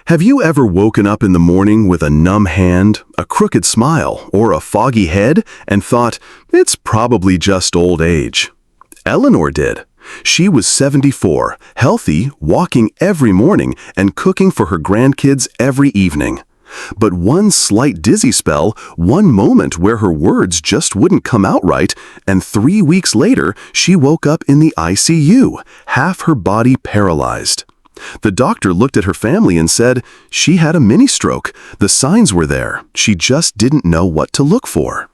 Have you ever woken up in the morning with a numb hand, a crooked smile, or a foggy head and thought, it's probably just old age? Eleanor did. She was 74, healthy, walking every morning, and cooking for her grandkids every evening. But one slight dizzy spell, one moment where her words just wouldn't come out right, and 3 weeks later, she woke up in the ICU, half her body paralyzed. The doctor looked at her family and said she had a mini-stroke. The signs were there. She just didn't know what to look for.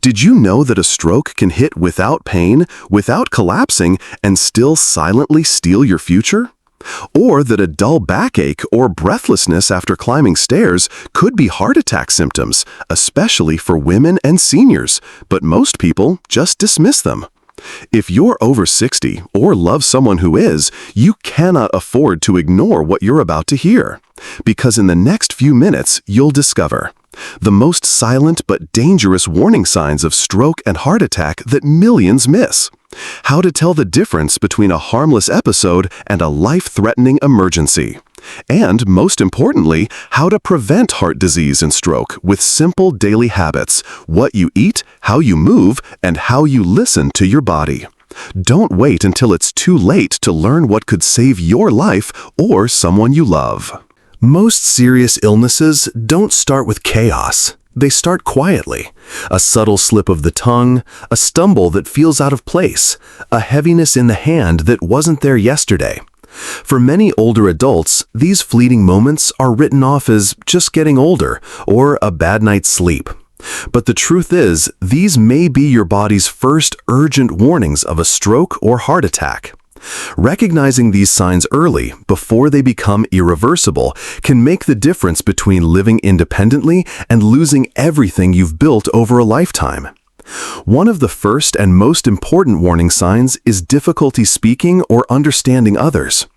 Did you know that a stroke can hit without pain, without collapsing, and still silently steal your future? Or that a dull backache or breathlessness after climbing stairs could be heart attack symptoms, especially for women and seniors, but most people just dismiss them. If you're over 60 or love someone who is, you cannot afford to ignore what you're about to hear. Because in the next few minutes, you'll discover the most silent but dangerous warning signs of stroke and heart attack that millions miss. How to tell the difference between a harmless episode and a life-threatening emergency. And, most importantly, how to prevent heart disease and stroke with simple daily habits: what you eat, how you move, and how you listen to your body. Don't wait until it's too late to learn what could save your life or someone you love. Most serious illnesses don't start with chaos. They start quietly. A subtle slip of the tongue, a stumble that feels out of place, a heaviness in the hand that wasn't there yesterday. For many older adults, these fleeting moments are written off as just getting older or a bad night's sleep. But the truth is, these may be your body's first urgent warnings of a stroke or heart attack. Recognizing these signs early, before they become irreversible, can make the difference between living independently and losing everything you've built over a lifetime. One of the first and most important warning signs is difficulty speaking or understanding others.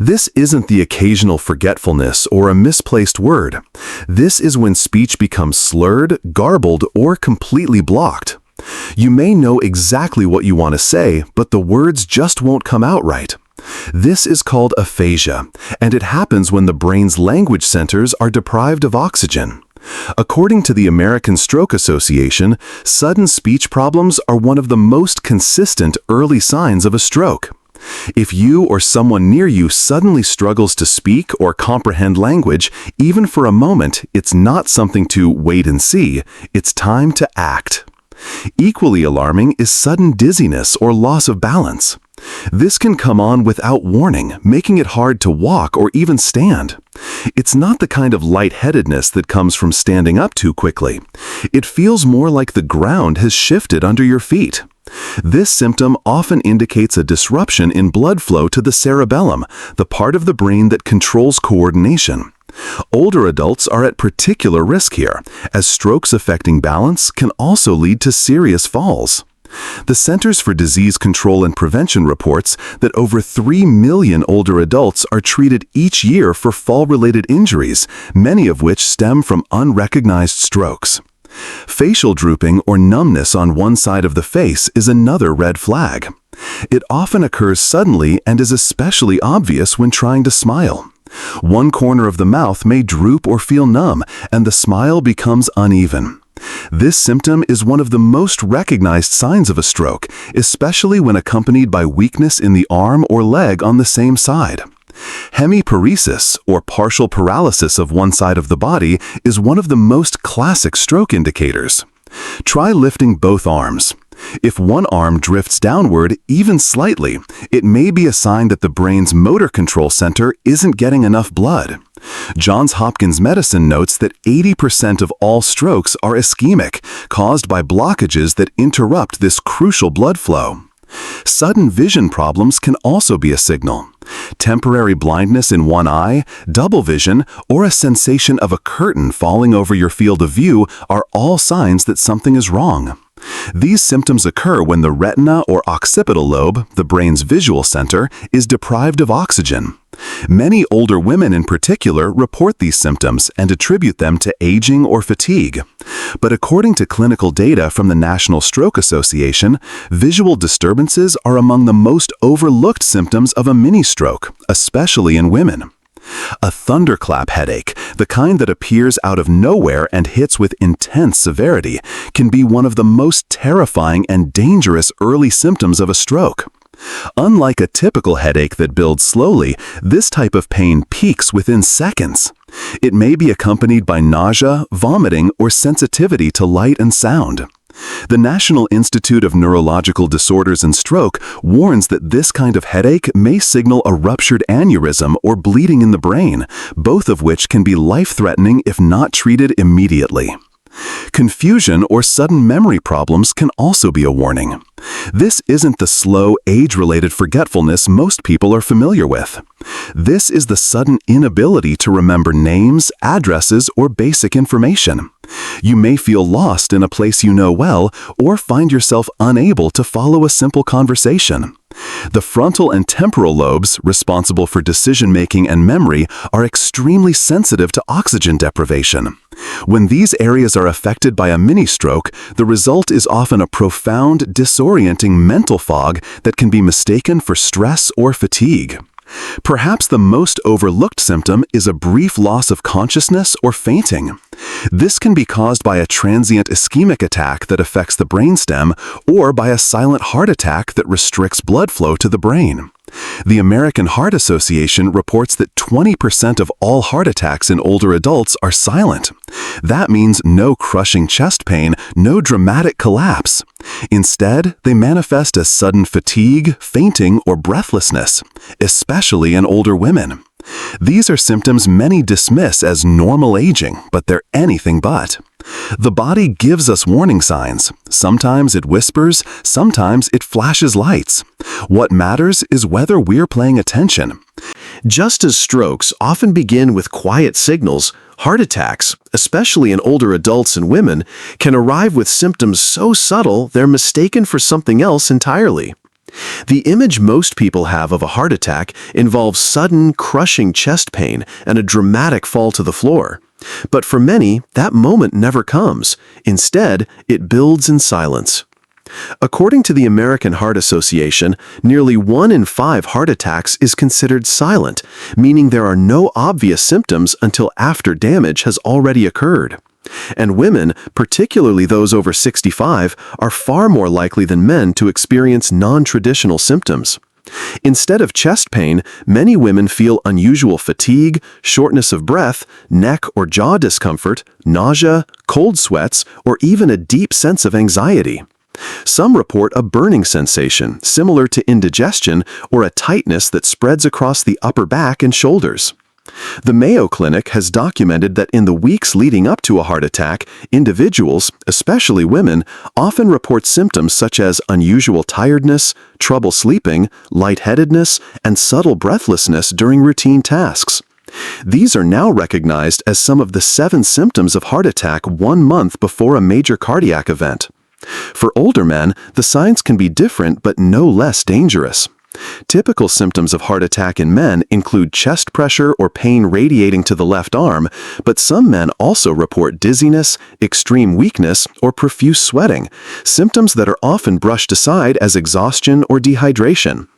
This isn't the occasional forgetfulness or a misplaced word. This is when speech becomes slurred, garbled, or completely blocked. You may know exactly what you want to say, but the words just won't come out right. This is called aphasia, and it happens when the brain's language centers are deprived of oxygen. According to the American Stroke Association, sudden speech problems are one of the most consistent early signs of a stroke. If you or someone near you suddenly struggles to speak or comprehend language, even for a moment, it's not something to wait and see. It's time to act. Equally alarming is sudden dizziness or loss of balance. This can come on without warning, making it hard to walk or even stand. It's not the kind of lightheadedness that comes from standing up too quickly. It feels more like the ground has shifted under your feet. This symptom often indicates a disruption in blood flow to the cerebellum, the part of the brain that controls coordination. Older adults are at particular risk here, as strokes affecting balance can also lead to serious falls. The Centers for Disease Control and Prevention reports that over 3 million older adults are treated each year for fall-related injuries, many of which stem from unrecognized strokes. Facial drooping or numbness on one side of the face is another red flag. It often occurs suddenly and is especially obvious when trying to smile. One corner of the mouth may droop or feel numb, and the smile becomes uneven. This symptom is one of the most recognized signs of a stroke, especially when accompanied by weakness in the arm or leg on the same side. Hemiparesis, or partial paralysis of one side of the body, is one of the most classic stroke indicators. Try lifting both arms. If one arm drifts downward, even slightly, it may be a sign that the brain's motor control center isn't getting enough blood. Johns Hopkins Medicine notes that 80% of all strokes are ischemic, caused by blockages that interrupt this crucial blood flow. Sudden vision problems can also be a signal. Temporary blindness in one eye, double vision, or a sensation of a curtain falling over your field of view are all signs that something is wrong. These symptoms occur when the retina or occipital lobe, the brain's visual center, is deprived of oxygen. Many older women in particular report these symptoms and attribute them to aging or fatigue. But according to clinical data from the National Stroke Association, visual disturbances are among the most overlooked symptoms of a mini-stroke, especially in women. A thunderclap headache, the kind that appears out of nowhere and hits with intense severity, can be one of the most terrifying and dangerous early symptoms of a stroke. Unlike a typical headache that builds slowly, this type of pain peaks within seconds. It may be accompanied by nausea, vomiting, or sensitivity to light and sound. The National Institute of Neurological Disorders and Stroke warns that this kind of headache may signal a ruptured aneurysm or bleeding in the brain, both of which can be life-threatening if not treated immediately. Confusion or sudden memory problems can also be a warning. This isn't the slow, age-related forgetfulness most people are familiar with. This is the sudden inability to remember names, addresses, or basic information. You may feel lost in a place you know well, or find yourself unable to follow a simple conversation. The frontal and temporal lobes, responsible for decision-making and memory, are extremely sensitive to oxygen deprivation. When these areas are affected by a mini-stroke, the result is often a profound, disorienting mental fog that can be mistaken for stress or fatigue. Perhaps the most overlooked symptom is a brief loss of consciousness or fainting. This can be caused by a transient ischemic attack that affects the brainstem or by a silent heart attack that restricts blood flow to the brain. The American Heart Association reports that 20% of all heart attacks in older adults are silent. That means no crushing chest pain, no dramatic collapse. Instead, they manifest as sudden fatigue, fainting, or breathlessness, especially in older women. These are symptoms many dismiss as normal aging, but they're anything but. The body gives us warning signs. Sometimes it whispers, sometimes it flashes lights. What matters is whether we're paying attention. Just as strokes often begin with quiet signals, heart attacks, especially in older adults and women, can arrive with symptoms so subtle they're mistaken for something else entirely. The image most people have of a heart attack involves sudden, crushing chest pain and a dramatic fall to the floor. But for many, that moment never comes. Instead, it builds in silence. According to the American Heart Association, nearly 1 in 5 heart attacks is considered silent, meaning there are no obvious symptoms until after damage has already occurred. And women, particularly those over 65, are far more likely than men to experience non-traditional symptoms. Instead of chest pain, many women feel unusual fatigue, shortness of breath, neck or jaw discomfort, nausea, cold sweats, or even a deep sense of anxiety. Some report a burning sensation, similar to indigestion, or a tightness that spreads across the upper back and shoulders. The Mayo Clinic has documented that in the weeks leading up to a heart attack, individuals, especially women, often report symptoms such as unusual tiredness, trouble sleeping, lightheadedness, and subtle breathlessness during routine tasks. These are now recognized as some of the 7 symptoms of heart attack 1 month before a major cardiac event. For older men, the signs can be different but no less dangerous. Typical symptoms of heart attack in men include chest pressure or pain radiating to the left arm, but some men also report dizziness, extreme weakness, or profuse sweating, symptoms that are often brushed aside as exhaustion or dehydration.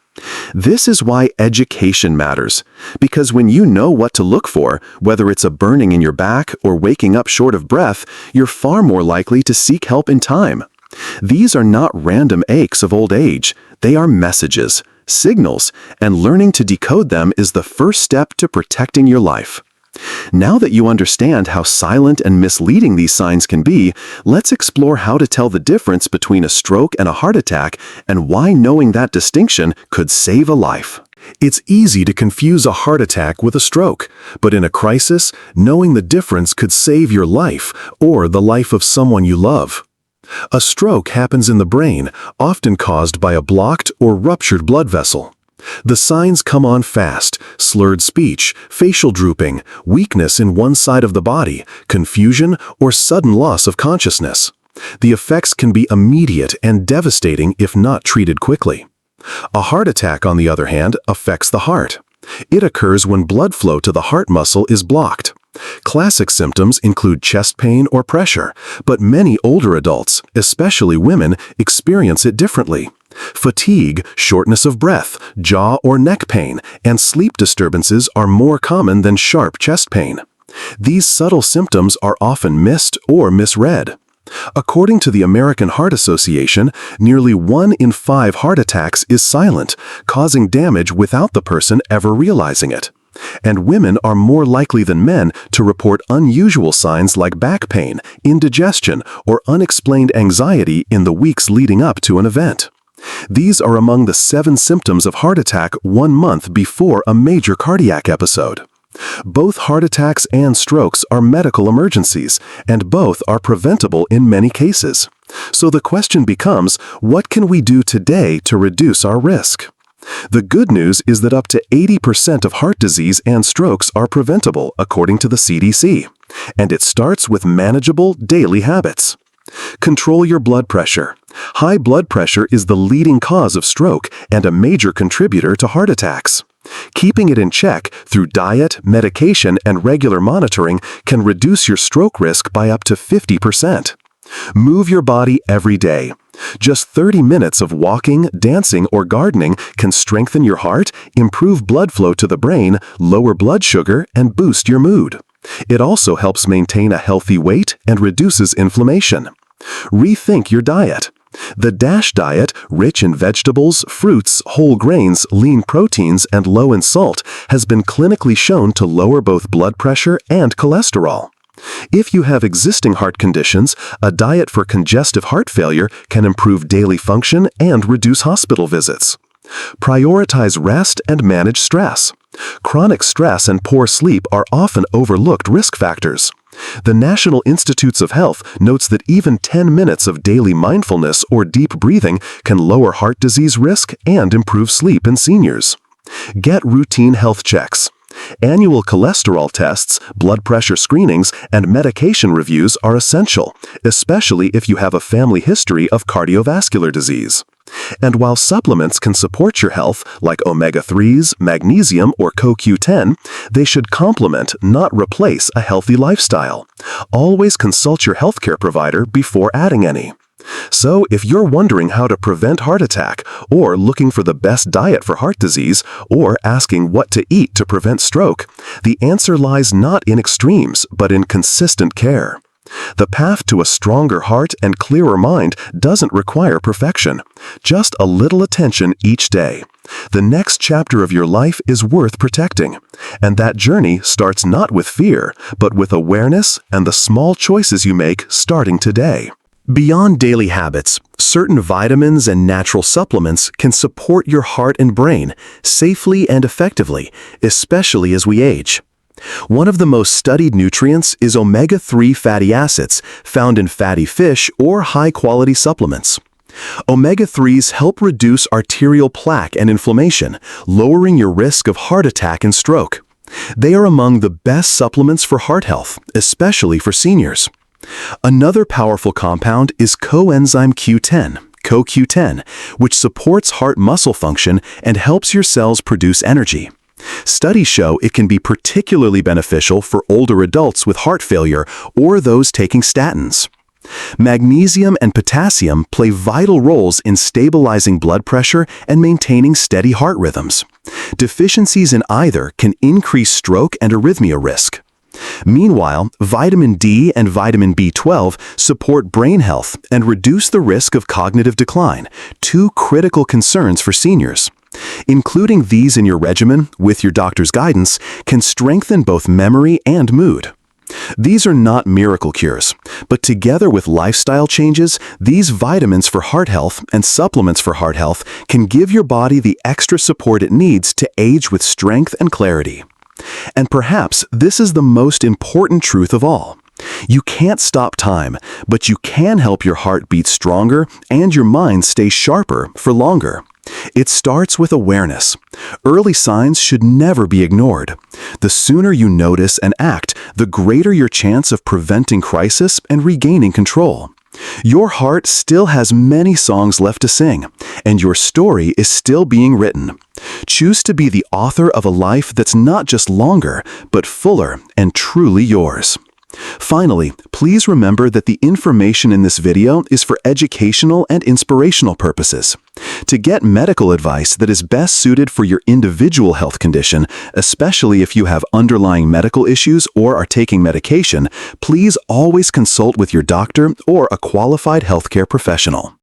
This is why education matters, because when you know what to look for, whether it's a burning in your back or waking up short of breath, you're far more likely to seek help in time. These are not random aches of old age. They are messages, signals, and learning to decode them is the first step to protecting your life. Now that you understand how silent and misleading these signs can be, let's explore how to tell the difference between a stroke and a heart attack and why knowing that distinction could save a life. It's easy to confuse a heart attack with a stroke, but in a crisis, knowing the difference could save your life or the life of someone you love. A stroke happens in the brain, often caused by a blocked or ruptured blood vessel. The signs come on fast: slurred speech, facial drooping, weakness in one side of the body, confusion, or sudden loss of consciousness. The effects can be immediate and devastating if not treated quickly. A heart attack, on the other hand, affects the heart. It occurs when blood flow to the heart muscle is blocked. Classic symptoms include chest pain or pressure, but many older adults, especially women, experience it differently. Fatigue, shortness of breath, jaw or neck pain, and sleep disturbances are more common than sharp chest pain. These subtle symptoms are often missed or misread. According to the American Heart Association, nearly 1 in 5 heart attacks is silent, causing damage without the person ever realizing it. And women are more likely than men to report unusual signs like back pain, indigestion, or unexplained anxiety in the weeks leading up to an event. These are among the 7 symptoms of heart attack 1 month before a major cardiac episode. Both heart attacks and strokes are medical emergencies, and both are preventable in many cases. So the question becomes, what can we do today to reduce our risk? The good news is that up to 80% of heart disease and strokes are preventable, according to the CDC. And it starts with manageable daily habits. Control your blood pressure. High blood pressure is the leading cause of stroke and a major contributor to heart attacks. Keeping it in check through diet, medication, and regular monitoring can reduce your stroke risk by up to 50%. Move your body every day. Just 30 minutes of walking, dancing, or gardening can strengthen your heart, improve blood flow to the brain, lower blood sugar, and boost your mood. It also helps maintain a healthy weight and reduces inflammation. Rethink your diet. The DASH diet, rich in vegetables, fruits, whole grains, lean proteins, and low in salt, has been clinically shown to lower both blood pressure and cholesterol. If you have existing heart conditions, a diet for congestive heart failure can improve daily function and reduce hospital visits. Prioritize rest and manage stress. Chronic stress and poor sleep are often overlooked risk factors. The National Institutes of Health notes that even 10 minutes of daily mindfulness or deep breathing can lower heart disease risk and improve sleep in seniors. Get routine health checks. Annual cholesterol tests, blood pressure screenings, and medication reviews are essential, especially if you have a family history of cardiovascular disease. And while supplements can support your health, like omega-3s, magnesium, or CoQ10, they should complement, not replace, a healthy lifestyle. Always consult your healthcare provider before adding any. So, if you're wondering how to prevent heart attack, or looking for the best diet for heart disease, or asking what to eat to prevent stroke, the answer lies not in extremes, but in consistent care. The path to a stronger heart and clearer mind doesn't require perfection, just a little attention each day. The next chapter of your life is worth protecting, and that journey starts not with fear, but with awareness and the small choices you make starting today. Beyond daily habits, certain vitamins and natural supplements can support your heart and brain safely and effectively, especially as we age. One of the most studied nutrients is omega-3 fatty acids found in fatty fish or high-quality supplements. Omega-3s help reduce arterial plaque and inflammation, lowering your risk of heart attack and stroke. They are among the best supplements for heart health, especially for seniors. Another powerful compound is coenzyme Q10, CoQ10, which supports heart muscle function and helps your cells produce energy. Studies show it can be particularly beneficial for older adults with heart failure or those taking statins. Magnesium and potassium play vital roles in stabilizing blood pressure and maintaining steady heart rhythms. Deficiencies in either can increase stroke and arrhythmia risk. Meanwhile, vitamin D and vitamin B12 support brain health and reduce the risk of cognitive decline, 2 critical concerns for seniors. Including these in your regimen, with your doctor's guidance, can strengthen both memory and mood. These are not miracle cures, but together with lifestyle changes, these vitamins for heart health and supplements for heart health can give your body the extra support it needs to age with strength and clarity. And perhaps this is the most important truth of all. You can't stop time, but you can help your heart beat stronger and your mind stay sharper for longer. It starts with awareness. Early signs should never be ignored. The sooner you notice and act, the greater your chance of preventing crisis and regaining control. Your heart still has many songs left to sing, and your story is still being written. Choose to be the author of a life that's not just longer, but fuller and truly yours. Finally, please remember that the information in this video is for educational and inspirational purposes. To get medical advice that is best suited for your individual health condition, especially if you have underlying medical issues or are taking medication, please always consult with your doctor or a qualified healthcare professional.